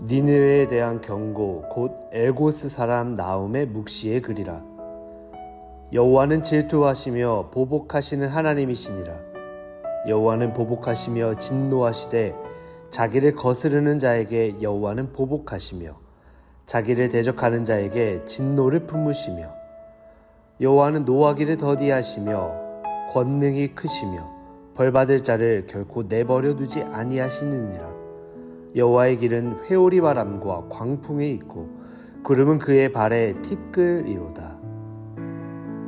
니느웨에 대한 경고 곧 엘고스 사람 나훔의 묵시의 글이라. 여호와는 질투하시며 보복하시는 하나님이시니라. 여호와는 보복하시며 진노하시되 자기를 거스르는 자에게 여호와는 보복하시며 자기를 대적하는 자에게 진노를 품으시며 여호와는 노하기를 더디하시며 권능이 크시며 벌받을 자를 결코 내버려 두지 아니하시느니라. 여호와의 길은 회오리 바람과 광풍에 있고 구름은 그의 발에 티끌이로다.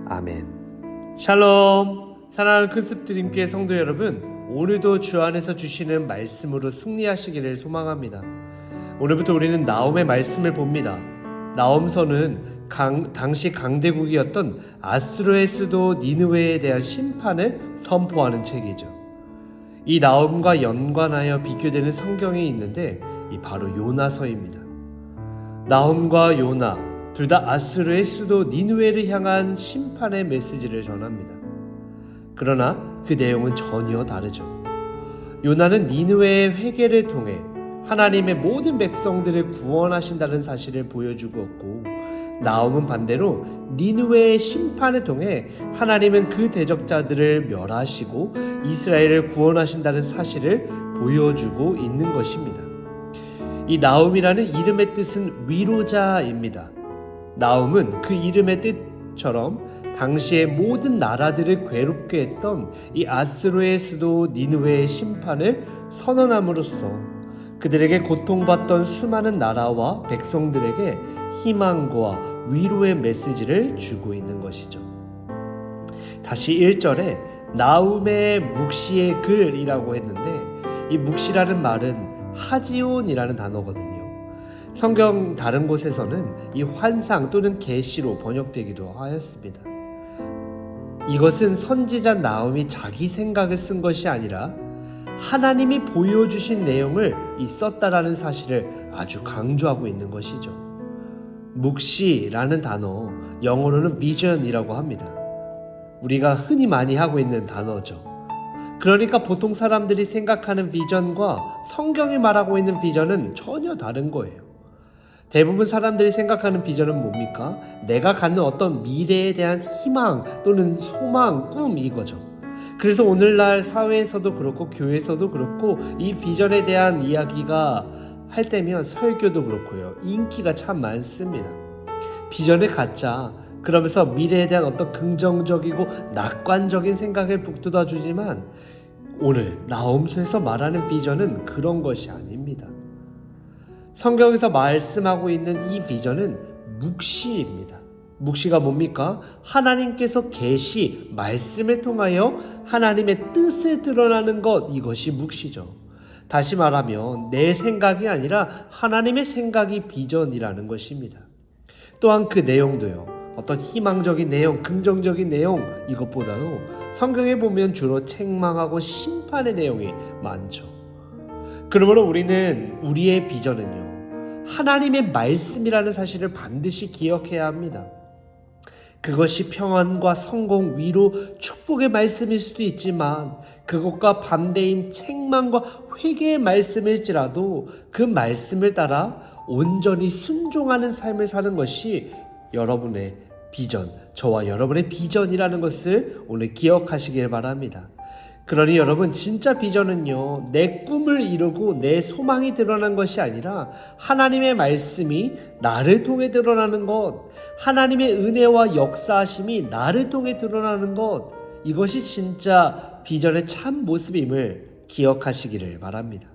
아멘. 샬롬. 사랑하는 큰습드림교회 성도 여러분, 오늘도 주 안에서 주시는 말씀으로 승리하시기를 소망합니다. 오늘부터 우리는 나훔의 말씀을 봅니다. 나훔서는 당시 강대국이었던 아수르의 수도 니느웨에 대한 심판을 선포하는 책이죠. 이 나훔과 연관하여 비교되는 성경이 있는데 이 바로 요나서입니다. 나훔과 요나 둘 다 아수르의 수도 니느웨를 향한 심판의 메시지를 전합니다. 그러나 그 내용은 전혀 다르죠. 요나는 니느웨의 회개를 통해 하나님의 모든 백성들을 구원하신다는 사실을 보여주었고, 나훔은 반대로 니느웨의 심판을 통해 하나님은 그 대적자들을 멸하시고 이스라엘을 구원하신다는 사실을 보여주고 있는 것입니다. 이 나훔이라는 이름의 뜻은 위로자입니다. 나훔은 그 이름의 뜻처럼 당시의 모든 나라들을 괴롭게 했던 이 아수르의 수도 니느웨의 심판을 선언함으로써 그들에게 고통받던 수많은 나라와 백성들에게 희망과 위로의 메시지를 주고 있는 것이죠. 다시 1절에 나훔의 묵시의 글이라고 했는데, 이 묵시라는 말은 하지온이라는 단어거든요. 성경 다른 곳에서는 이 환상 또는 계시로 번역되기도 하였습니다. 이것은 선지자 나훔이 자기 생각을 쓴 것이 아니라 하나님이 보여주신 내용을 썼다라는 사실을 아주 강조하고 있는 것이죠. 묵시라는 단어, 영어로는 vision이라고 합니다. 우리가 흔히 많이 하고 있는 단어죠. 그러니까 보통 사람들이 생각하는 비전과 성경이 말하고 있는 비전은 전혀 다른 거예요. 대부분 사람들이 생각하는 비전은 뭡니까? 내가 갖는 어떤 미래에 대한 희망 또는 소망, 꿈, 이거죠. 그래서 오늘날 사회에서도 그렇고 교회에서도 그렇고 이 비전에 대한 이야기가 할 때면 설교도 그렇고요, 인기가 참 많습니다. 비전을 갖자 그러면서 미래에 대한 어떤 긍정적이고 낙관적인 생각을 북돋아 주지만, 오늘 나훔서에서 말하는 비전은 그런 것이 아닙니다. 성경에서 말씀하고 있는 이 비전은 묵시입니다. 묵시가 뭡니까? 하나님께서 계시, 말씀을 통하여 하나님의 뜻을 드러나는 것, 이것이 묵시죠. 다시 말하면 내 생각이 아니라 하나님의 생각이 비전이라는 것입니다. 또한 그 내용도요, 어떤 희망적인 내용, 긍정적인 내용, 이것보다도 성경에 보면 주로 책망하고 심판의 내용이 많죠. 그러므로 우리는 우리의 비전은요, 하나님의 말씀이라는 사실을 반드시 기억해야 합니다. 그것이 평안과 성공, 위로, 축복의 말씀일 수도 있지만 그것과 반대인 책망과 회개의 말씀일지라도 그 말씀을 따라 온전히 순종하는 삶을 사는 것이 여러분의 비전, 저와 여러분의 비전이라는 것을 오늘 기억하시길 바랍니다. 그러니 여러분, 진짜 비전은요, 내 꿈을 이루고 내 소망이 드러난 것이 아니라 하나님의 말씀이 나를 통해 드러나는 것, 하나님의 은혜와 역사하심이 나를 통해 드러나는 것, 이것이 진짜 비전의 참 모습임을 기억하시기를 바랍니다.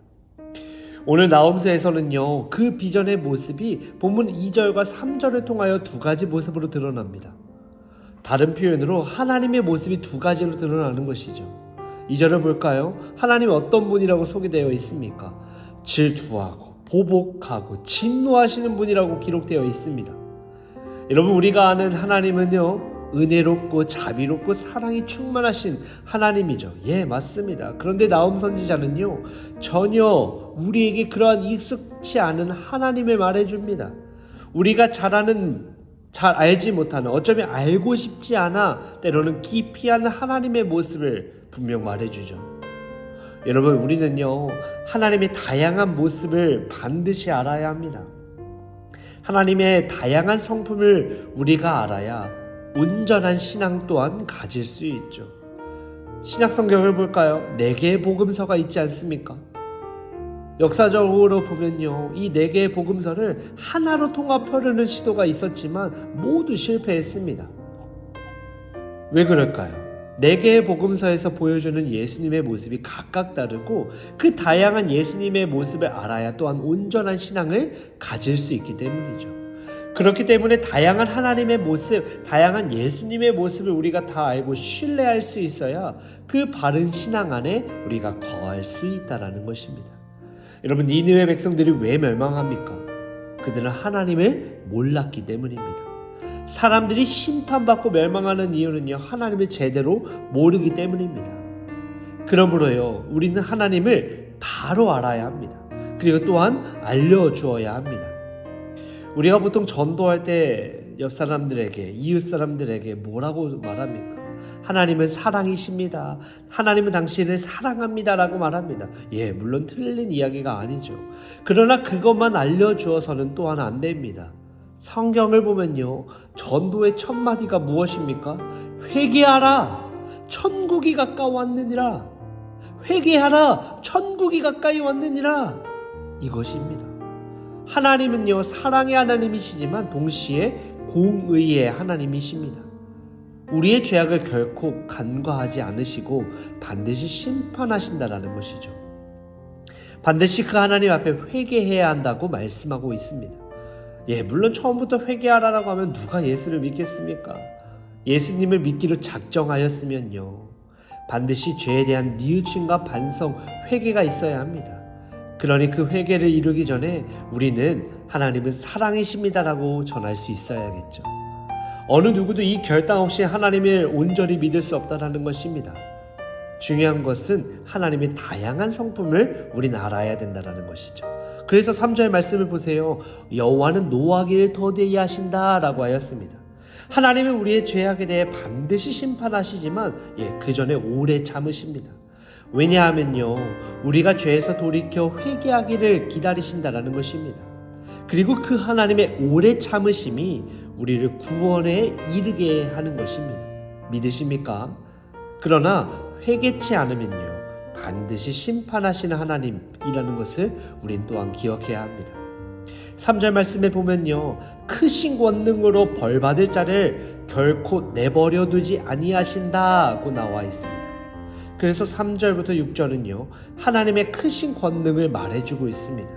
오늘 나훔서에서는요, 그 비전의 모습이 본문 2절과 3절을 통하여 두 가지 모습으로 드러납니다. 다른 표현으로 하나님의 모습이 두 가지로 드러나는 것이죠. 2절을 볼까요? 하나님이 어떤 분이라고 소개되어 있습니까? 질투하고 보복하고 진노하시는 분이라고 기록되어 있습니다. 여러분, 우리가 아는 하나님은요, 은혜롭고 자비롭고 사랑이 충만하신 하나님이죠. 예, 맞습니다. 그런데 나훔 선지자는요, 전혀 우리에게 그러한 익숙치 않은 하나님을 말해줍니다. 우리가 잘 알지 못하는, 어쩌면 알고 싶지 않아 때로는 기피하는 하나님의 모습을 분명 말해주죠. 여러분, 우리는요, 하나님의 다양한 모습을 반드시 알아야 합니다. 하나님의 다양한 성품을 우리가 알아야 온전한 신앙 또한 가질 수 있죠. 신약 성경을 볼까요? 4개의 복음서가 있지 않습니까? 역사적으로 보면요, 이 4개의 복음서를 하나로 통합하려는 시도가 있었지만 모두 실패했습니다. 왜 그럴까요? 4개의 복음서에서 보여주는 예수님의 모습이 각각 다르고 그 다양한 예수님의 모습을 알아야 또한 온전한 신앙을 가질 수 있기 때문이죠. 그렇기 때문에 다양한 하나님의 모습, 다양한 예수님의 모습을 우리가 다 알고 신뢰할 수 있어야 그 바른 신앙 안에 우리가 거할 수 있다는 것입니다. 여러분, 니느웨 백성들이 왜 멸망합니까? 그들은 하나님을 몰랐기 때문입니다. 사람들이 심판받고 멸망하는 이유는요, 하나님을 제대로 모르기 때문입니다. 그러므로요, 우리는 하나님을 바로 알아야 합니다. 그리고 또한 알려주어야 합니다. 우리가 보통 전도할 때 옆 사람들에게, 이웃 사람들에게 뭐라고 말합니까? 하나님은 사랑이십니다. 하나님은 당신을 사랑합니다 라고 말합니다. 물론 틀린 이야기가 아니죠. 그러나 그것만 알려주어서는 또한 안 됩니다. 성경을 보면요, 전도의 첫 마디가 무엇입니까? 회개하라, 천국이 가까웠느니라. 회개하라, 천국이 가까이 왔느니라. 이것입니다. 하나님은요, 사랑의 하나님이시지만 동시에 공의의 하나님이십니다. 우리의 죄악을 결코 간과하지 않으시고 반드시 심판하신다라는 것이죠. 반드시 그 하나님 앞에 회개해야 한다고 말씀하고 있습니다. 물론 처음부터 회개하라라고 하면 누가 예수를 믿겠습니까? 예수님을 믿기로 작정하였으면요, 반드시 죄에 대한 뉘우침과 반성, 회개가 있어야 합니다. 그러니 그 회개를 이루기 전에 우리는 하나님은 사랑이십니다라고 전할 수 있어야겠죠. 어느 누구도 이 결단 없이 하나님을 온전히 믿을 수 없다는 것입니다. 중요한 것은 하나님의 다양한 성품을 우리는 알아야 된다는 것이죠. 그래서 3절 말씀을 보세요. 여호와는 노하기를 더디히 하신다라고 하였습니다. 하나님은 우리의 죄악에 대해 반드시 심판하시지만 그 전에 오래 참으십니다. 왜냐하면요, 우리가 죄에서 돌이켜 회개하기를 기다리신다라는 것입니다. 그리고 그 하나님의 오래 참으심이 우리를 구원에 이르게 하는 것입니다. 믿으십니까? 그러나 회개치 않으면요, 반드시 심판하시는 하나님이라는 것을 우린 또한 기억해야 합니다. 3절 말씀에 보면요, 크신 권능으로 벌받을 자를 결코 내버려 두지 아니하신다고 나와 있습니다. 그래서 3절부터 6절은요, 하나님의 크신 권능을 말해주고 있습니다.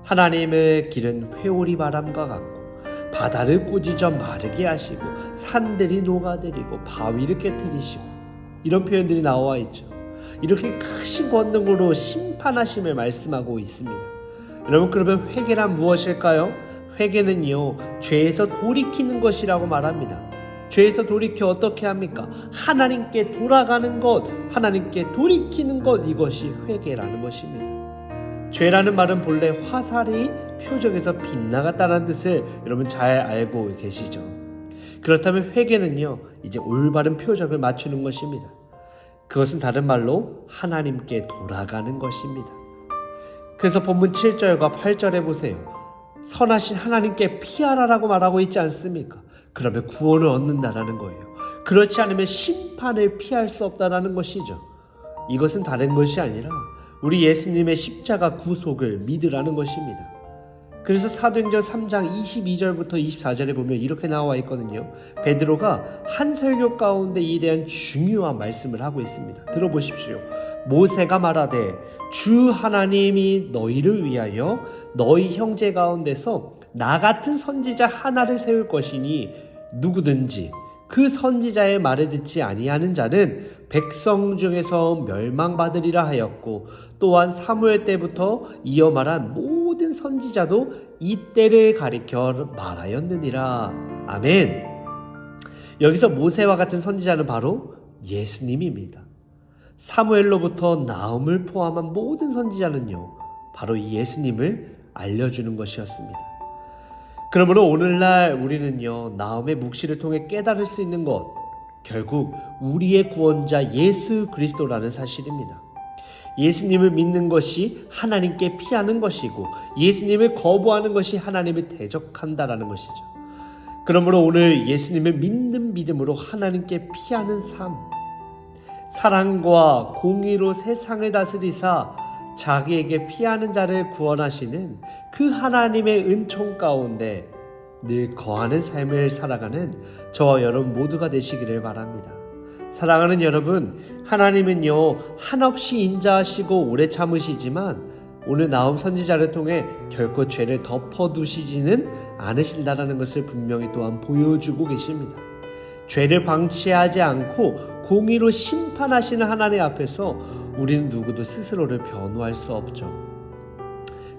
하나님의 길은 회오리 바람과 같고 바다를 꾸짖어 마르게 하시고 산들이 녹아들이고 바위를 깨뜨리시고, 이런 표현들이 나와 있죠. 이렇게 크신 권능으로 심판하심을 말씀하고 있습니다. 여러분, 그러면 회개란 무엇일까요? 회개는요, 죄에서 돌이키는 것이라고 말합니다. 죄에서 돌이켜 어떻게 합니까? 하나님께 돌아가는 것, 하나님께 돌이키는 것, 이것이 회개라는 것입니다. 죄라는 말은 본래 화살이 표적에서 빗나갔다는 뜻을 여러분 잘 알고 계시죠? 그렇다면 회개는요, 이제 올바른 표적을 맞추는 것입니다. 그것은 다른 말로 하나님께 돌아가는 것입니다. 그래서 본문 7절과 8절에 보세요. 선하신 하나님께 피하라라고 말하고 있지 않습니까? 그러면 구원을 얻는다라는 거예요. 그렇지 않으면 심판을 피할 수 없다라는 것이죠. 이것은 다른 것이 아니라 우리 예수님의 십자가 구속을 믿으라는 것입니다. 그래서 사도행전 3장 22절부터 24절에 보면 이렇게 나와 있거든요. 베드로가 한 설교 가운데 이에 대한 중요한 말씀을 하고 있습니다. 들어보십시오. 모세가 말하되 주 하나님이 너희를 위하여 너희 형제 가운데서 나 같은 선지자 하나를 세울 것이니 누구든지 그 선지자의 말을 듣지 아니하는 자는 백성 중에서 멸망받으리라 하였고, 또한 사무엘 때부터 이어 말한 모든 선지자도 이때를 가리켜 말하였느니라. 아멘. 여기서 모세와 같은 선지자는 바로 예수님입니다. 사무엘로부터 나음을 포함한 모든 선지자는요, 바로 이 예수님을 알려주는 것이었습니다. 그러므로 오늘날 우리는요, 나음의 묵시를 통해 깨달을 수 있는 것, 결국 우리의 구원자 예수 그리스도라는 사실입니다. 예수님을 믿는 것이 하나님께 피하는 것이고 예수님을 거부하는 것이 하나님을 대적한다라는 것이죠. 그러므로 오늘 예수님을 믿는 믿음으로 하나님께 피하는 삶, 사랑과 공의로 세상을 다스리사 자기에게 피하는 자를 구원하시는 그 하나님의 은총 가운데 늘 거하는 삶을 살아가는 저와 여러분 모두가 되시기를 바랍니다. 사랑하는 여러분, 하나님은요 한없이 인자하시고 오래 참으시지만 오늘 나움 선지자를 통해 결코 죄를 덮어두시지는 않으신다라는 것을 분명히 또한 보여주고 계십니다. 죄를 방치하지 않고 공의로 심판하시는 하나님 앞에서 우리는 누구도 스스로를 변호할 수 없죠.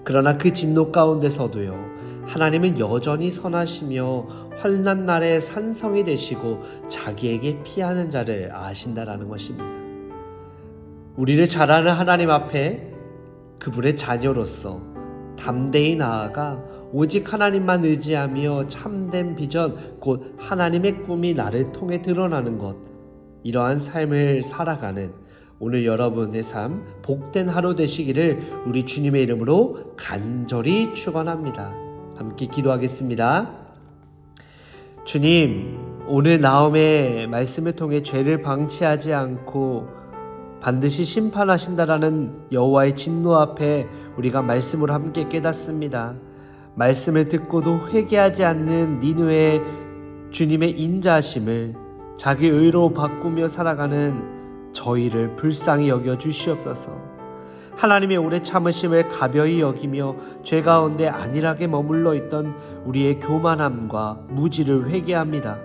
그러나 그 진노 가운데서도요 하나님은 여전히 선하시며 환난 날에 산성이 되시고 자기에게 피하는 자를 아신다라는 것입니다. 우리를 잘 아는 하나님 앞에 그분의 자녀로서 담대히 나아가 오직 하나님만 의지하며 참된 비전 곧 하나님의 꿈이 나를 통해 드러나는 것, 이러한 삶을 살아가는 오늘 여러분의 삶 복된 하루 되시기를 우리 주님의 이름으로 간절히 축원합니다. 함께 기도하겠습니다. 주님, 오늘 나움의 말씀을 통해 죄를 방치하지 않고 반드시 심판하신다라는 여호와의 진노 앞에 우리가 말씀으로 함께 깨닫습니다. 말씀을 듣고도 회개하지 않는 니느웨의 주님의 인자하심을 자기 의로 바꾸며 살아가는 저희를 불쌍히 여겨 주시옵소서. 하나님의 오래 참으심을 가벼이 여기며 죄 가운데 안일하게 머물러 있던 우리의 교만함과 무지를 회개합니다.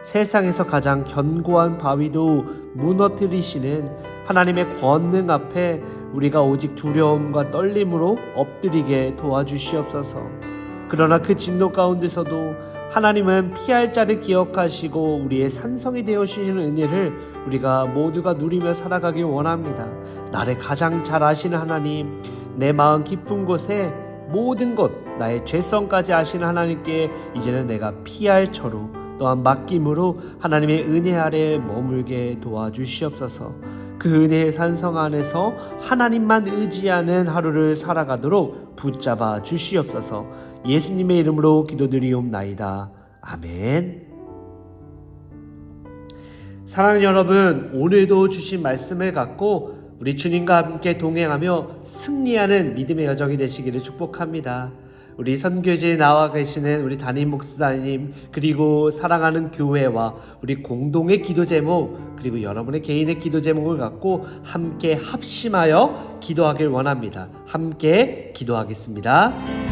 세상에서 가장 견고한 바위도 무너뜨리시는 하나님의 권능 앞에 우리가 오직 두려움과 떨림으로 엎드리게 도와주시옵소서. 그러나 그 진노 가운데서도 하나님은 피할 자를 기억하시고 우리의 산성이 되어주시는 은혜를 우리가 모두가 누리며 살아가길 원합니다. 나를 가장 잘 아시는 하나님, 내 마음 깊은 곳에 모든 것, 나의 죄성까지 아시는 하나님께 이제는 내가 피할 처로 또한 맡김으로 하나님의 은혜 아래 머물게 도와주시옵소서. 그 은혜의 산성 안에서 하나님만 의지하는 하루를 살아가도록 붙잡아 주시옵소서. 예수님의 이름으로 기도드리옵나이다. 아멘. 사랑하는 여러분, 오늘도 주신 말씀을 갖고 우리 주님과 함께 동행하며 승리하는 믿음의 여정이 되시기를 축복합니다. 우리 선교지에 나와 계시는 우리 담임 목사님, 그리고 사랑하는 교회와 우리 공동의 기도 제목, 그리고 여러분의 개인의 기도 제목을 갖고 함께 합심하여 기도하길 원합니다. 함께 기도하겠습니다.